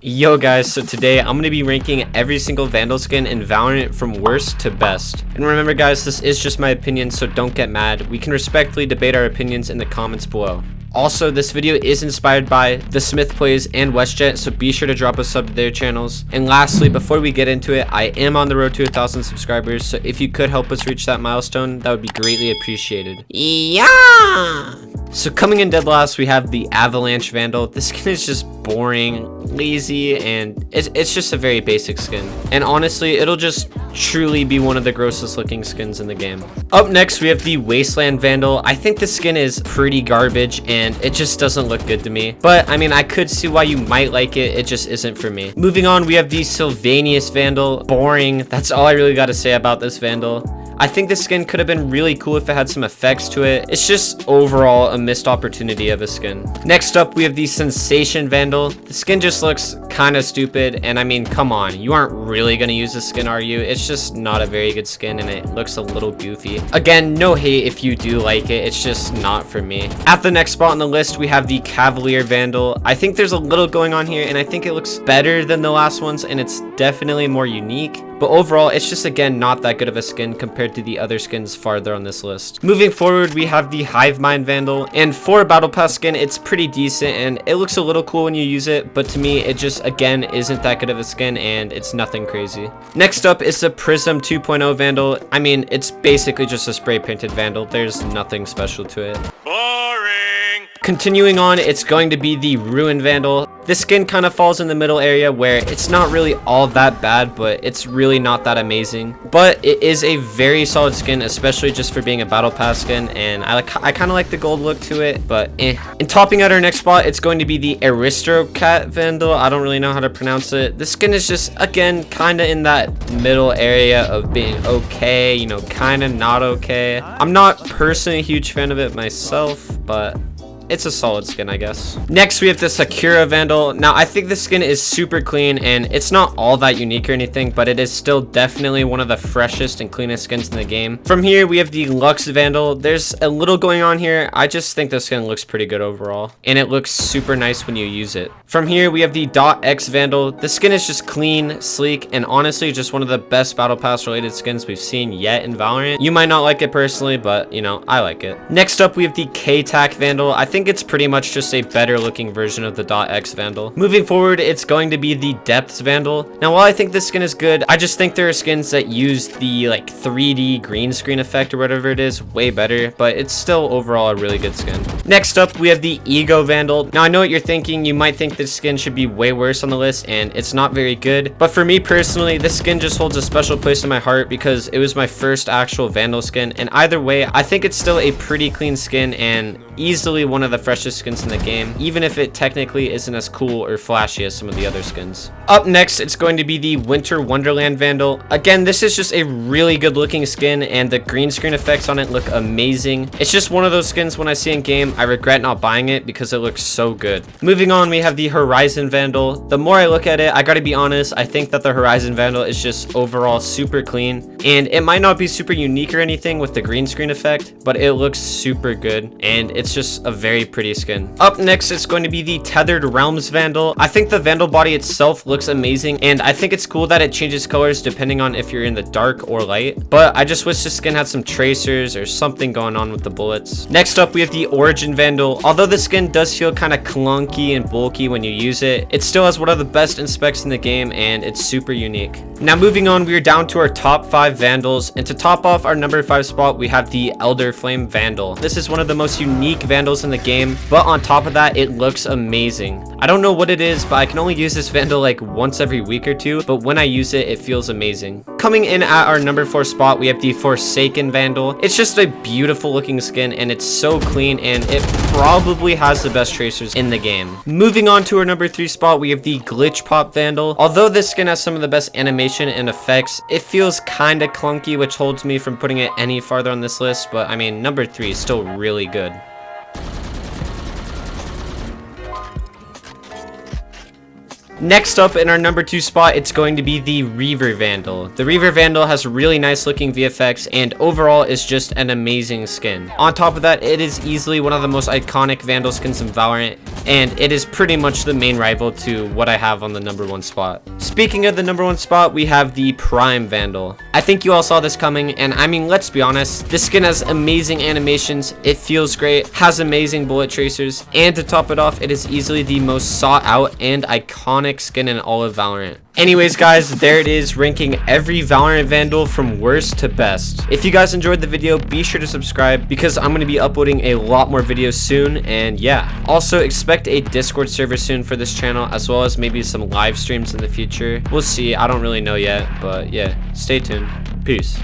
Yo guys, so today I'm going to be ranking every single Vandal skin in Valorant from worst to best. And remember guys, this is just my opinion, so don't get mad. We can respectfully debate our opinions in the comments below. Also, this video is inspired by The Smith Plays and WestJet, so be sure to drop a sub to their channels. And lastly, before we get into it, I am on the road to 1,000 subscribers, so if you could help us reach that milestone, that would be greatly appreciated. Yeah! So coming in dead last, we have the Avalanche Vandal. This skin is just boring, lazy, and it's just a very basic skin. And honestly, it'll just truly be one of the grossest looking skins in the game. Up next, we have the Wasteland Vandal. I think this skin is pretty garbage and it just doesn't look good to me. But I mean, I could see why you might like it. It just isn't for me. Moving on, we have the Sylvanus Vandal. Boring. That's all I really got to say about this Vandal. I think this skin could have been really cool if it had some effects to it. It's just overall a missed opportunity of a skin. Next up, we have the Sensation Vandal. The skin just looks kind of stupid, and I mean, come on, you aren't really gonna use this skin, are you? It's just not a very good skin, and it looks a little goofy. Again, no hate if you do like it, it's just not for me. At the next spot on the list, we have the Cavalier Vandal. I think there's a little going on here, and I think it looks better than the last ones, and it's definitely more unique. But overall, it's just, again, not that good of a skin compared to the other skins farther on this list. Moving forward, we have the Hive Mind Vandal. And for a Battle Pass skin, it's pretty decent and it looks a little cool when you use it. But to me, it just, again, isn't that good of a skin and it's nothing crazy. Next up is the Prism 2.0 Vandal. I mean, it's basically just a spray painted Vandal. There's nothing special to it. Boring! Continuing on, it's going to be the Ruin Vandal. This skin kind of falls in the middle area where it's not really all that bad, but it's really not that amazing. But it is a very solid skin, especially just for being a Battle Pass skin, and I kind of like the gold look to it, but eh. And topping out our next spot, it's going to be the Aristocrat Vandal. I don't really know how to pronounce it. This skin is just, again, kind of in that middle area of being okay, you know, kind of not okay. I'm not personally a huge fan of it myself, but it's a solid skin, I guess. Next, we have the Sakura Vandal. Now, I think this skin is super clean, and it's not all that unique or anything, but it is still definitely one of the freshest and cleanest skins in the game. From here, we have the Lux Vandal. There's a little going on here. I just think this skin looks pretty good overall, and it looks super nice when you use it. From here, we have the .X Vandal. The skin is just clean, sleek, and honestly, just one of the best Battle Pass related skins we've seen yet in Valorant. You might not like it personally, but, you know, I like it. Next up, we have the K-Tac Vandal. I think it's pretty much just a better looking version of the .X Vandal. Moving forward, it's going to be the Depths Vandal. Now, while I think this skin is good, I just think there are skins that use the like 3D green screen effect or whatever it is way better, but it's still overall a really good skin. Next up, we have the Ego Vandal. Now, I know what you're thinking. You might think this skin should be way worse on the list, and it's not very good. But for me personally, this skin just holds a special place in my heart because it was my first actual Vandal skin. And either way, I think it's still a pretty clean skin and easily one of the freshest skins in the game, even if it technically isn't as cool or flashy as some of the other skins. Up next, it's going to be the Winter Wonderland Vandal. Again, this is just a really good looking skin and the green screen effects on it look amazing. It's just one of those skins when I see in game, I regret not buying it because it looks so good. Moving on, we have the Horizon Vandal. The more I look at it, I gotta be honest, I think that the Horizon Vandal is just overall super clean, and it might not be super unique or anything with the green screen effect, but it looks super good and it's just a very pretty skin. Up next, it's going to be the Tethered Realms Vandal. I think the Vandal body itself looks amazing, and I think it's cool that it changes colors depending on if you're in the dark or light, but I just wish this skin had some tracers or something going on with the bullets. Next up, we have the Origin Vandal. Although the skin does feel kind of clunky and bulky when you use it, it still has one of the best inspects in the game, and it's super unique. Now, moving on, we are down to our top 5 Vandals, and to top off our number 5 spot, we have the Elder Flame Vandal. This is one of the most unique Vandals in the game, but on top of that, it looks amazing. I don't know what it is, but I can only use this Vandal like once every week or two, but when I use it, it feels amazing. Coming in at our number 4 spot, we have the Forsaken Vandal. It's just a beautiful looking skin, and it's so clean, and it probably has the best tracers in the game. Moving on to our number 3 spot, we have the Glitch Pop Vandal. Although this skin has some of the best animation and effects, it feels kind of clunky, which holds me from putting it any farther on this list, but I mean, number 3 is still really good. Next up in our number 2 spot, it's going to be the Reaver Vandal. The Reaver Vandal has really nice looking VFX and overall is just an amazing skin. On top of that, it is easily one of the most iconic Vandal skins in Valorant, and it is pretty much the main rival to what I have on the number 1 spot. Speaking of the number 1 spot, we have the Prime Vandal. I think you all saw this coming, and I mean, let's be honest, this skin has amazing animations, it feels great, has amazing bullet tracers, and to top it off, it is easily the most sought out and iconic skin in all of Valorant. Anyways guys, there it is, ranking every Valorant Vandal from worst to best. If you guys enjoyed the video, be sure to subscribe because I'm going to be uploading a lot more videos soon, and yeah. Also expect a Discord server soon for this channel, as well as maybe some live streams in the future. We'll see, I don't really know yet, but yeah, stay tuned. Peace.